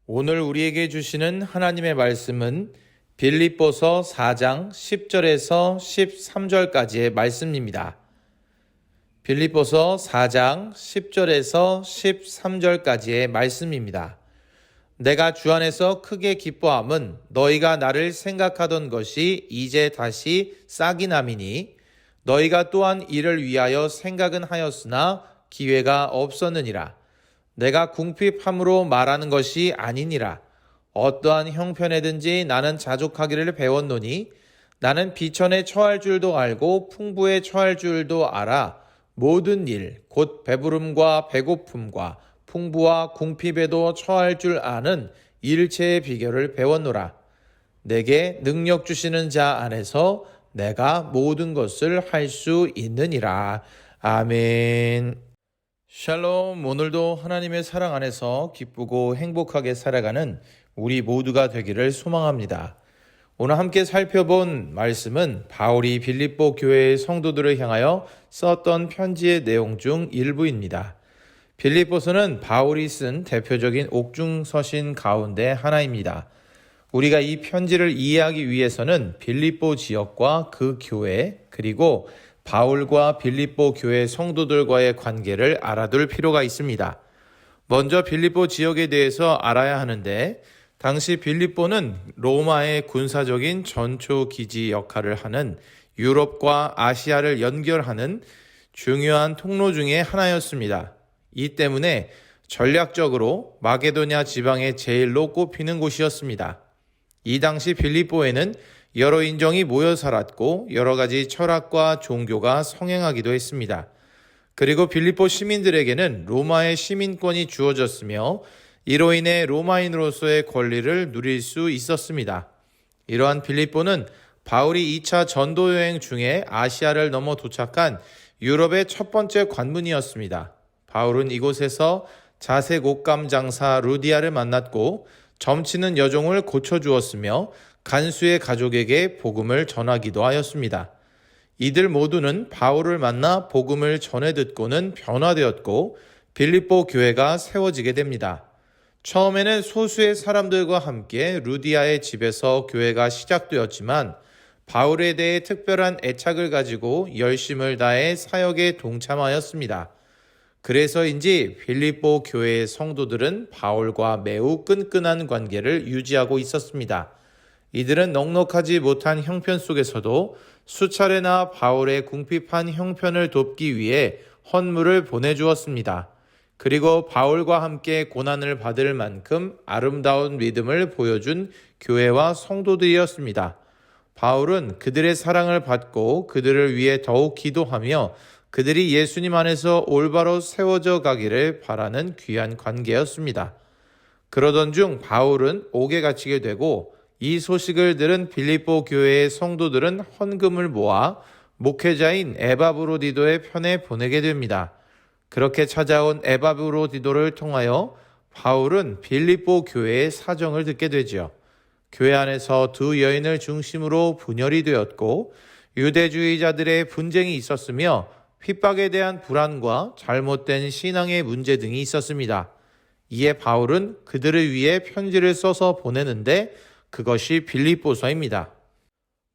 오늘 우리에게 주시는 하나님의 말씀은 빌립보서 4장 10절에서 13절까지의 말씀입니다. 빌립보서 4장 10절에서 13절까지의 말씀입니다. 내가 주 안에서 크게 기뻐함은 너희가 나를 생각하던 것이 이제 다시 싹이 남이니 너희가 또한 이를 위하여 생각은 하였으나 기회가 없었느니라. 내가 궁핍함으로 말하는 것이 아니니라. 어떠한 형편에든지 나는 자족하기를 배웠노니 나는 비천에 처할 줄도 알고 풍부에 처할 줄도 알아. 모든 일, 곧 배부름과 배고픔과 풍부와 궁핍에도 처할 줄 아는 일체의 비결을 배웠노라. 내게 능력 주시는 자 안에서 내가 모든 것을 할 수 있느니라. 아멘. 샬롬. 오늘도 하나님의 사랑 안에서 기쁘고 행복하게 살아가는 우리 모두가 되기를 소망합니다. 오늘 함께 살펴본 말씀은 바울이 빌립보 교회의 성도들을 향하여 썼던 편지의 내용 중 일부입니다. 빌립보서는 바울이 쓴 대표적인 옥중서신 가운데 하나입니다. 우리가 이 편지를 이해하기 위해서는 빌립보 지역과 그 교회, 그리고 바울과 빌립보 교회 성도들과의 관계를 알아둘 필요가 있습니다. 먼저 빌립보 지역에 대해서 알아야 하는데, 당시 빌립보는 로마의 군사적인 전초 기지 역할을 하는 유럽과 아시아를 연결하는 중요한 통로 중에 하나였습니다. 이 때문에 전략적으로 마게도냐 지방의 제일로 꼽히는 곳이었습니다. 이 당시 빌립보에는 여러 인종이 모여 살았고 여러 가지 철학과 종교가 성행하기도 했습니다. 그리고 빌립보 시민들에게는 로마의 시민권이 주어졌으며 이로 인해 로마인으로서의 권리를 누릴 수 있었습니다. 이러한 빌립보는 바울이 2차 전도 여행 중에 아시아를 넘어 도착한 유럽의 첫 번째 관문이었습니다. 바울은 이곳에서 자색 옷감 장사 루디아를 만났고 점치는 여종을 고쳐주었으며 간수의 가족에게 복음을 전하기도 하였습니다. 이들 모두는 바울을 만나 복음을 전해 듣고는 변화되었고 빌립보 교회가 세워지게 됩니다. 처음에는 소수의 사람들과 함께 루디아의 집에서 교회가 시작되었지만 바울에 대해 특별한 애착을 가지고 열심을 다해 사역에 동참하였습니다. 그래서인지 빌립보 교회의 성도들은 바울과 매우 끈끈한 관계를 유지하고 있었습니다. 이들은 넉넉하지 못한 형편 속에서도 수차례나 바울의 궁핍한 형편을 돕기 위해 헌물을 보내주었습니다. 그리고 바울과 함께 고난을 받을 만큼 아름다운 믿음을 보여준 교회와 성도들이었습니다. 바울은 그들의 사랑을 받고 그들을 위해 더욱 기도하며 그들이 예수님 안에서 올바로 세워져 가기를 바라는 귀한 관계였습니다. 그러던 중 바울은 옥에 갇히게 되고 이 소식을 들은 빌립보 교회의 성도들은 헌금을 모아 목회자인 에바브로디도의 편에 보내게 됩니다. 그렇게 찾아온 에바브로디도를 통하여 바울은 빌립보 교회의 사정을 듣게 되죠. 교회 안에서 두 여인을 중심으로 분열이 되었고 유대주의자들의 분쟁이 있었으며 핍박에 대한 불안과 잘못된 신앙의 문제 등이 있었습니다. 이에 바울은 그들을 위해 편지를 써서 보내는데 그것이 빌립보서입니다.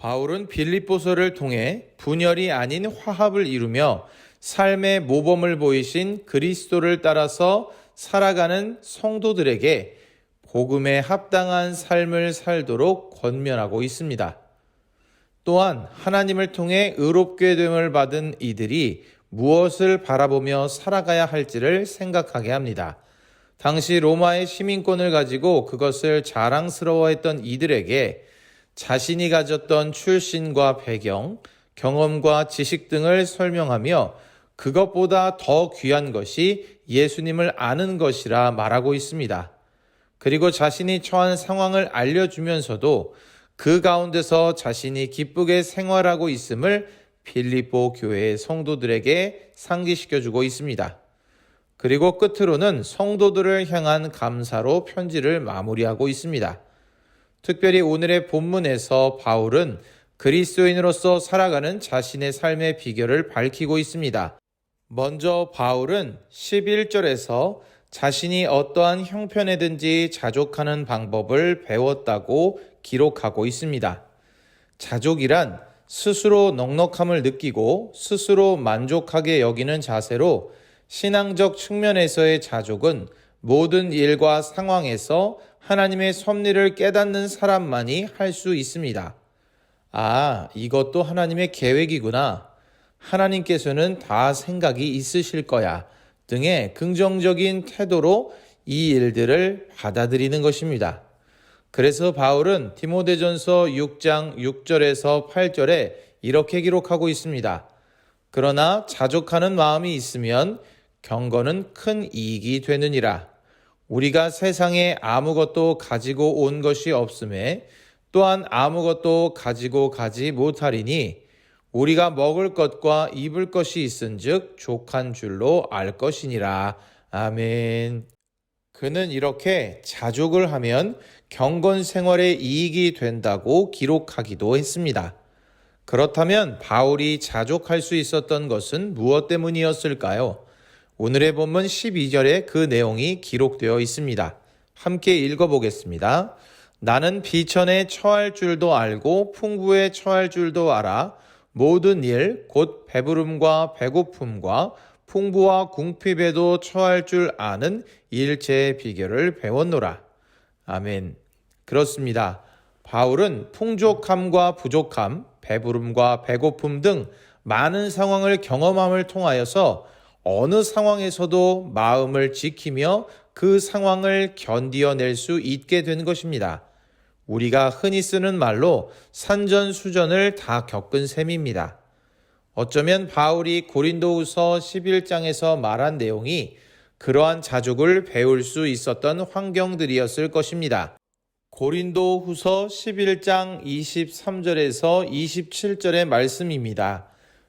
바울은 빌립보서를 통해 분열이 아닌 화합을 이루며 삶의 모범을 보이신 그리스도를 따라서 살아가는 성도들에게 복음에 합당한 삶을 살도록 권면하고 있습니다. 또한 하나님을 통해 의롭게 됨을 받은 이들이 무엇을 바라보며 살아가야 할지를 생각하게 합니다. 당시 로마의 시민권을 가지고 그것을 자랑스러워했던 이들에게 자신이 가졌던 출신과 배경, 경험과 지식 등을 설명하며 그것보다 더 귀한 것이 예수님을 아는 것이라 말하고 있습니다. 그리고 자신이 처한 상황을 알려주면서도 그 가운데서 자신이 기쁘게 생활하고 있음을 빌립보 교회의 성도들에게 상기시켜주고 있습니다. 그리고 끝으로는 성도들을 향한 감사로 편지를 마무리하고 있습니다. 특별히 오늘의 본문에서 바울은 그리스도인으로서 살아가는 자신의 삶의 비결을 밝히고 있습니다. 먼저 바울은 11절에서 자신이 어떠한 형편에든지 자족하는 방법을 배웠다고 기록하고 있습니다. 자족이란 스스로 넉넉함을 느끼고 스스로 만족하게 여기는 자세로 신앙적 측면에서의 자족은 모든 일과 상황에서 하나님의 섭리를 깨닫는 사람만이 할 수 있습니다. 아, 이것도 하나님의 계획이구나. 하나님께서는 다 생각이 있으실 거야. 등의 긍정적인 태도로 이 일들을 받아들이는 것입니다. 그래서 바울은 디모데전서 6장 6절에서 8절에 이렇게 기록하고 있습니다. 그러나 자족하는 마음이 있으면 경건은 큰 이익이 되느니라. 우리가 세상에 아무것도 가지고 온 것이 없음에 또한 아무것도 가지고 가지 못하리니 우리가 먹을 것과 입을 것이 있은즉 족한 줄로 알 것이니라. 아멘. 그는 이렇게 자족을 하면 경건 생활에 이익이 된다고 기록하기도 했습니다. 그렇다면 바울이 자족할 수 있었던 것은 무엇 때문이었을까요? 오늘의 본문 12절에 그 내용이 기록되어 있습니다. 함께 읽어보겠습니다. 나는 비천에 처할 줄도 알고 풍부에 처할 줄도 알아 모든 일, 곧 배부름과 배고픔과 풍부와 궁핍에도 처할 줄 아는 일체의 비결을 배웠노라. 아멘. 그렇습니다. 바울은 풍족함과 부족함, 배부름과 배고픔 등 많은 상황을 경험함을 통하여서 어느 상황에서도 마음을 지키며 그 상황을 견디어낼 수 있게 된 것입니다. 우리가 흔히 쓰는 말로 산전수전을 다 겪은 셈입니다. 어쩌면 바울이 고린도후서 11장에서 말한 내용이 그러한 자족을 배울 수 있었던 환경들이었을 것입니다. 고린도후서 11장 23절에서 27절의 말씀입니다.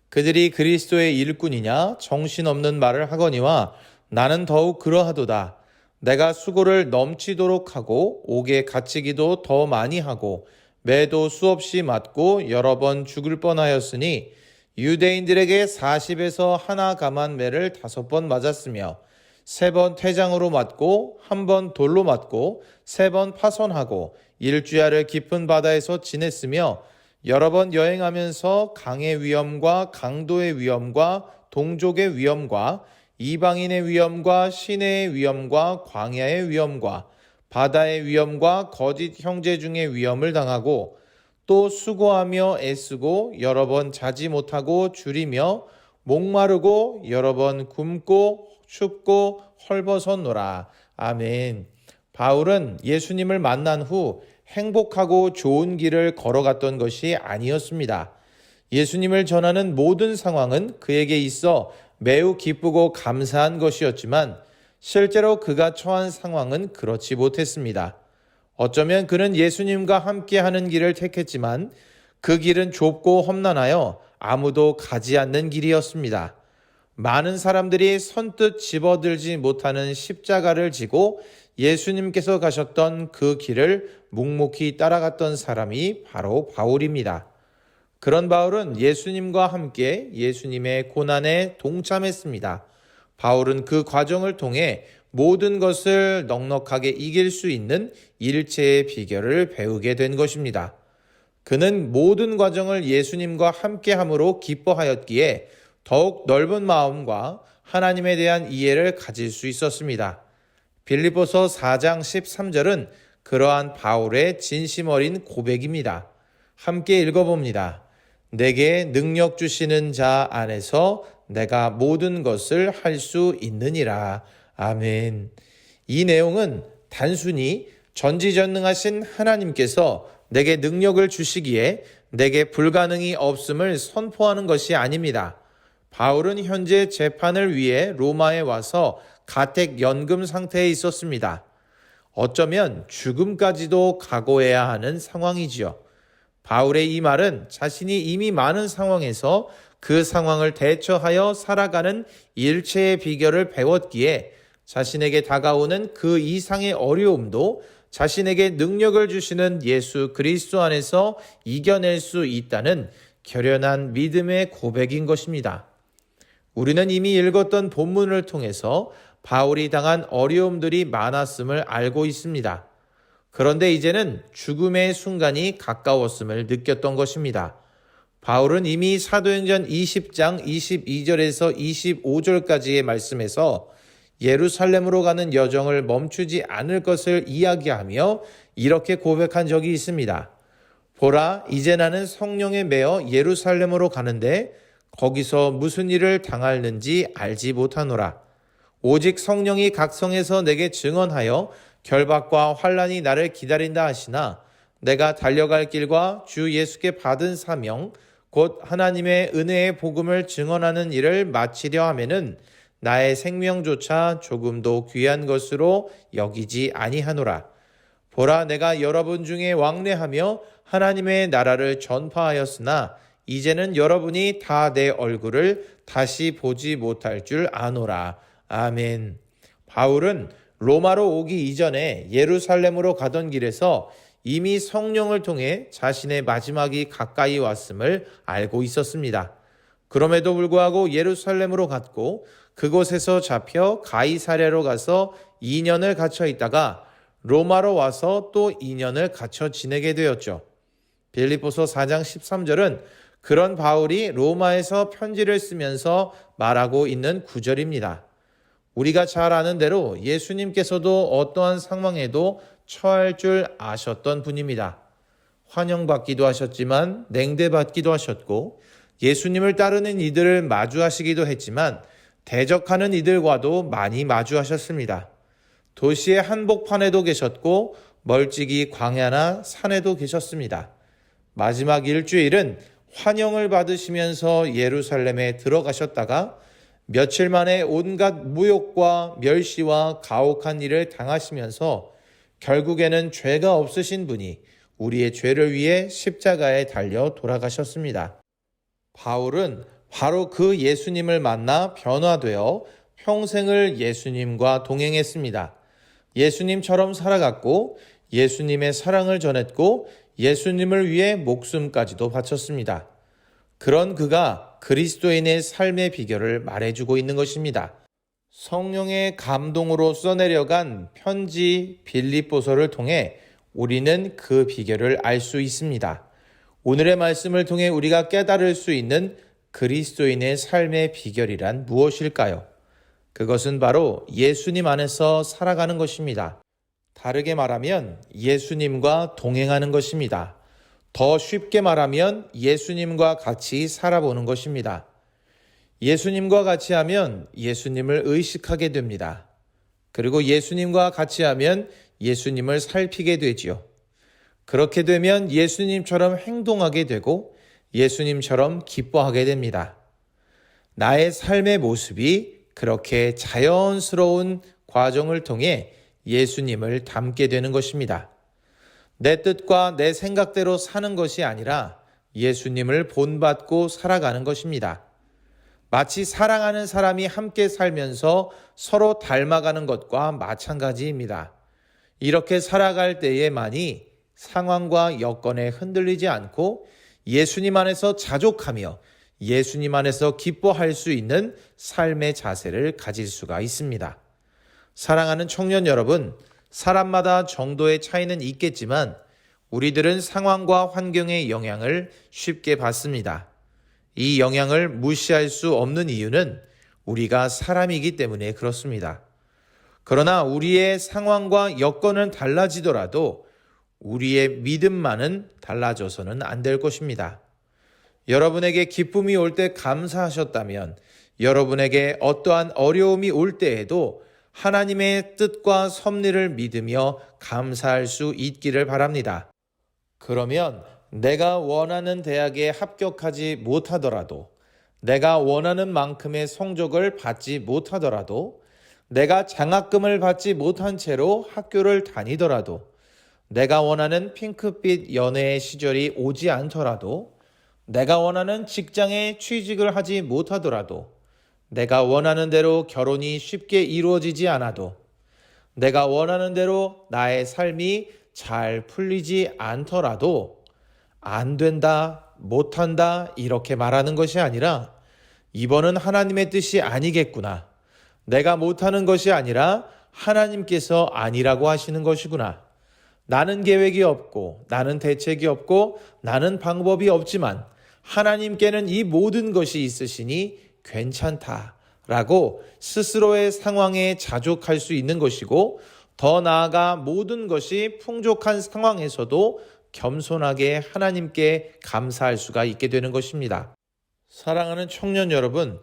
그들이 그리스도의 일꾼이냐 정신없는 말을 하거니와 나는 더욱 그러하도다. 내가 수고를 넘치도록 하고 옥에 갇히기도 더 많이 하고 매도 수없이 맞고 여러 번 죽을 뻔하였으니 유대인들에게 40에서 하나 감한 매를 5번 맞았으며 3번 퇴장으로 맞고 1번 돌로 맞고 3번 파손하고 일주야를 깊은 바다에서 지냈으며 여러 번 여행하면서 강의 위험과 강도의 위험과 동족의 위험과 이방인의 위험과 시내의 위험과 광야의 위험과 바다의 위험과 거짓 형제 중의 위험을 당하고 또 수고하며 애쓰고 여러 번 자지 못하고 줄이며 목마르고 여러 번 굶고 춥고 헐벗었노라. 아멘. 바울은 예수님을 만난 후 행복하고 좋은 길을 걸어갔던 것이 아니었습니다. 예수님을 전하는 모든 상황은 그에게 있어 매우 기쁘고 감사한 것이었지만 실제로 그가 처한 상황은 그렇지 못했습니다. 어쩌면 그는 예수님과 함께하는 길을 택했지만 그 길은 좁고 험난하여 아무도 가지 않는 길이었습니다. 많은 사람들이 선뜻 집어들지 못하는 십자가를 지고 예수님께서 가셨던 그 길을 묵묵히 따라갔던 사람이 바로 바울입니다. 그런 바울은 예수님과 함께 예수님의 고난에 동참했습니다. 바울은 그 과정을 통해 모든 것을 넉넉하게 이길 수 있는 일체의 비결을 배우게 된 것입니다. 그는 모든 과정을 예수님과 함께함으로 기뻐하였기에 더욱 넓은 마음과 하나님에 대한 이해를 가질 수 있었습니다. 빌립보서 4장 13절은 그러한 바울의 진심 어린 고백입니다. 함께 읽어봅니다. 내게 능력 주시는 자 안에서 내가 모든 것을 할 수 있느니라. 아멘. 이 내용은 단순히 전지전능하신 하나님께서 내게 능력을 주시기에 내게 불가능이 없음을 선포하는 것이 아닙니다. 바울은 현재 재판을 위해 로마에 와서 가택 연금 상태에 있었습니다. 어쩌면 죽음까지도 각오해야 하는 상황이지요. 바울의 이 말은 자신이 이미 많은 상황에서 그 상황을 대처하여 살아가는 일체의 비결을 배웠기에 자신에게 다가오는 그 이상의 어려움도 자신에게 능력을 주시는 예수 그리스도 안에서 이겨낼 수 있다는 결연한 믿음의 고백인 것입니다. 우리는 이미 읽었던 본문을 통해서 바울이 당한 어려움들이 많았음을 알고 있습니다. 그런데 이제는 죽음의 순간이 가까웠음을 느꼈던 것입니다. 바울은 이미 사도행전 20장 22절에서 25절까지의 말씀에서 예루살렘으로 가는 여정을 멈추지 않을 것을 이야기하며 이렇게 고백한 적이 있습니다. 보라, 이제 나는 성령에 매어 예루살렘으로 가는데 거기서 무슨 일을 당할는지 알지 못하노라. 오직 성령이 각성해서 내게 증언하여 결박과 환난이 나를 기다린다 하시나 내가 달려갈 길과 주 예수께 받은 사명 곧 하나님의 은혜의 복음을 증언하는 일을 마치려 하면은 나의 생명조차 조금도 귀한 것으로 여기지 아니하노라. 보라, 내가 여러분 중에 왕래하며 하나님의 나라를 전파하였으나 이제는 여러분이 다 내 얼굴을 다시 보지 못할 줄 아노라. 아멘. 바울은 로마로 오기 이전에 예루살렘으로 가던 길에서 이미 성령을 통해 자신의 마지막이 가까이 왔음을 알고 있었습니다. 그럼에도 불구하고 예루살렘으로 갔고 그곳에서 잡혀 가이사랴로 가서 2년을 갇혀 있다가 로마로 와서 또 2년을 갇혀 지내게 되었죠. 빌립보서 4장 13절은 그런 바울이 로마에서 편지를 쓰면서 말하고 있는 구절입니다. 우리가 잘 아는 대로 예수님께서도 어떠한 상황에도 처할 줄 아셨던 분입니다. 환영받기도 하셨지만 냉대받기도 하셨고 예수님을 따르는 이들을 마주하시기도 했지만 대적하는 이들과도 많이 마주하셨습니다. 도시의 한복판에도 계셨고 멀찍이 광야나 산에도 계셨습니다. 마지막 일주일은 환영을 받으시면서 예루살렘에 들어가셨다가 며칠 만에 온갖 모욕과 멸시와 가혹한 일을 당하시면서 결국에는 죄가 없으신 분이 우리의 죄를 위해 십자가에 달려 돌아가셨습니다. 바울은 바로 그 예수님을 만나 변화되어 평생을 예수님과 동행했습니다. 예수님처럼 살아갔고 예수님의 사랑을 전했고 예수님을 위해 목숨까지도 바쳤습니다. 그런 그가 그리스도인의 삶의 비결을 말해주고 있는 것입니다. 성령의 감동으로 써내려간 편지 빌립보서를 통해 우리는 그 비결을 알 수 있습니다. 오늘의 말씀을 통해 우리가 깨달을 수 있는 그리스도인의 삶의 비결이란 무엇일까요? 그것은 바로 예수님 안에서 살아가는 것입니다. 다르게 말하면 예수님과 동행하는 것입니다. 더 쉽게 말하면 예수님과 같이 살아보는 것입니다. 예수님과 같이 하면 예수님을 의식하게 됩니다. 그리고 예수님과 같이 하면 예수님을 살피게 되지요. 그렇게 되면 예수님처럼 행동하게 되고 예수님처럼 기뻐하게 됩니다. 나의 삶의 모습이 그렇게 자연스러운 과정을 통해 예수님을 닮게 되는 것입니다. 내 뜻과 내 생각대로 사는 것이 아니라 예수님을 본받고 살아가는 것입니다. 마치 사랑하는 사람이 함께 살면서 서로 닮아가는 것과 마찬가지입니다. 이렇게 살아갈 때에만이 상황과 여건에 흔들리지 않고 예수님 안에서 자족하며 예수님 안에서 기뻐할 수 있는 삶의 자세를 가질 수가 있습니다. 사랑하는 청년 여러분, 사람마다 정도의 차이는 있겠지만 우리들은 상황과 환경의 영향을 쉽게 받습니다. 이 영향을 무시할 수 없는 이유는 우리가 사람이기 때문에 그렇습니다. 그러나 우리의 상황과 여건은 달라지더라도 우리의 믿음만은 달라져서는 안 될 것입니다. 여러분에게 기쁨이 올 때 감사하셨다면 여러분에게 어떠한 어려움이 올 때에도 하나님의 뜻과 섭리를 믿으며 감사할 수 있기를 바랍니다. 그러면 내가 원하는 대학에 합격하지 못하더라도, 내가 원하는 만큼의 성적을 받지 못하더라도, 내가 장학금을 받지 못한 채로 학교를 다니더라도, 내가 원하는 핑크빛 연애의 시절이 오지 않더라도, 내가 원하는 직장에 취직을 하지 못하더라도, 내가 원하는 대로 결혼이 쉽게 이루어지지 않아도, 내가 원하는 대로 나의 삶이 잘 풀리지 않더라도 안 된다, 못한다 이렇게 말하는 것이 아니라 이번은 하나님의 뜻이 아니겠구나. 내가 못하는 것이 아니라 하나님께서 아니라고 하시는 것이구나. 나는 계획이 없고 나는 대책이 없고 나는 방법이 없지만 하나님께는 이 모든 것이 있으시니 괜찮다라고 스스로의 상황에 자족할 수 있는 것이고, 더 나아가 모든 것이 풍족한 상황에서도 겸손하게 하나님께 감사할 수가 있게 되는 것입니다. 사랑하는 청년 여러분,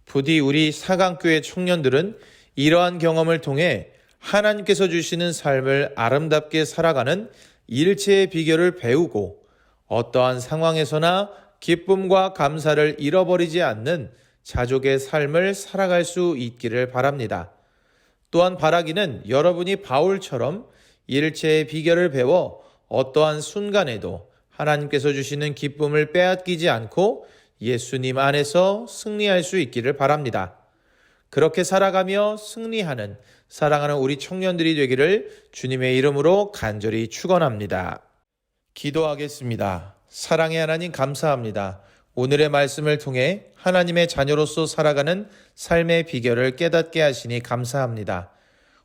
부디 우리 사강교회 청년들은 이러한 경험을 통해 하나님께서 주시는 삶을 아름답게 살아가는 일체의 비결을 배우고 어떠한 상황에서나 기쁨과 감사를 잃어버리지 않는 자족의 삶을 살아갈 수 있기를 바랍니다. 또한 바라기는 여러분이 바울처럼 일체의 비결을 배워 어떠한 순간에도 하나님께서 주시는 기쁨을 빼앗기지 않고 예수님 안에서 승리할 수 있기를 바랍니다. 그렇게 살아가며 승리하는 사랑하는 우리 청년들이 되기를 주님의 이름으로 간절히 축원합니다. 기도하겠습니다. 사랑의 하나님, 감사합니다. 오늘의 말씀을 통해 하나님의 자녀로서 살아가는 삶의 비결을 깨닫게 하시니 감사합니다.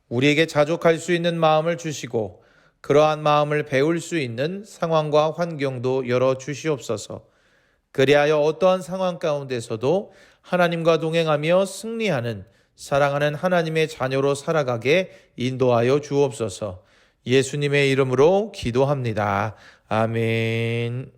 우리에게 자족할 수 있는 마음을 주시고 그러한 마음을 배울 수 있는 상황과 환경도 열어주시옵소서. 그리하여 어떠한 상황 가운데서도 하나님과 동행하며 승리하는 사랑하는 하나님의 자녀로 살아가게 인도하여 주옵소서. 예수님의 이름으로 기도합니다. 아멘.